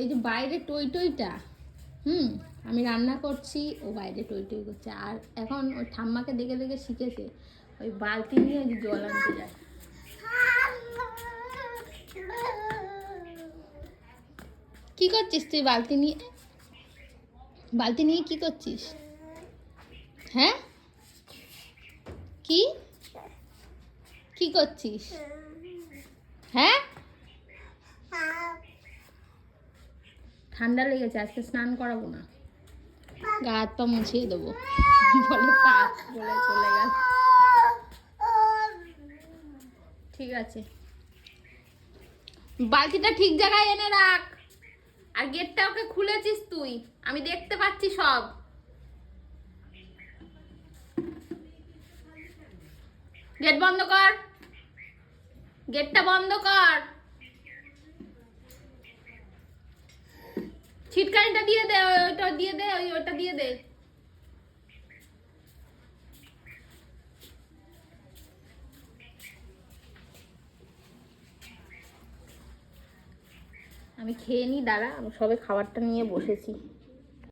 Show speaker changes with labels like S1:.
S1: এই যে বাইরে টই টইটা আমি রান্না করছি, ও বাইরে টই টই করছে। আর এখন ওই ঠাম্মাকে দেখে দেখে শিখেছে, ওই বালতি নিয়ে ওই জল আনতে যায়। কি করছিস তুই বালতি নিয়ে? বালতি নিয়ে কি করছিস? হ্যাঁ, কি কি করছিস? হ্যাঁ, ঠান্ডা লেগেছে, আজকে স্নান করাবো না, গা হাত পা মুছিয়ে দেবো বলে পা বলে চলে গেল। ঠিক আছে, বালতিটা ঠিক জায়গায় এনে রাখ। আর গেটটা ওকে খুলেছিস তুই, আমি দেখতে পাচ্ছি সব। গেট বন্ধ কর, গেটটা বন্ধ কর। ছিটকানিটা দিয়ে দে, ওইটা দিয়ে দে, ওইটা দিয়ে দে। আমি খেয়ে নি, দাঁড়া, আমি সবে খাবারটা নিয়ে বসেছি।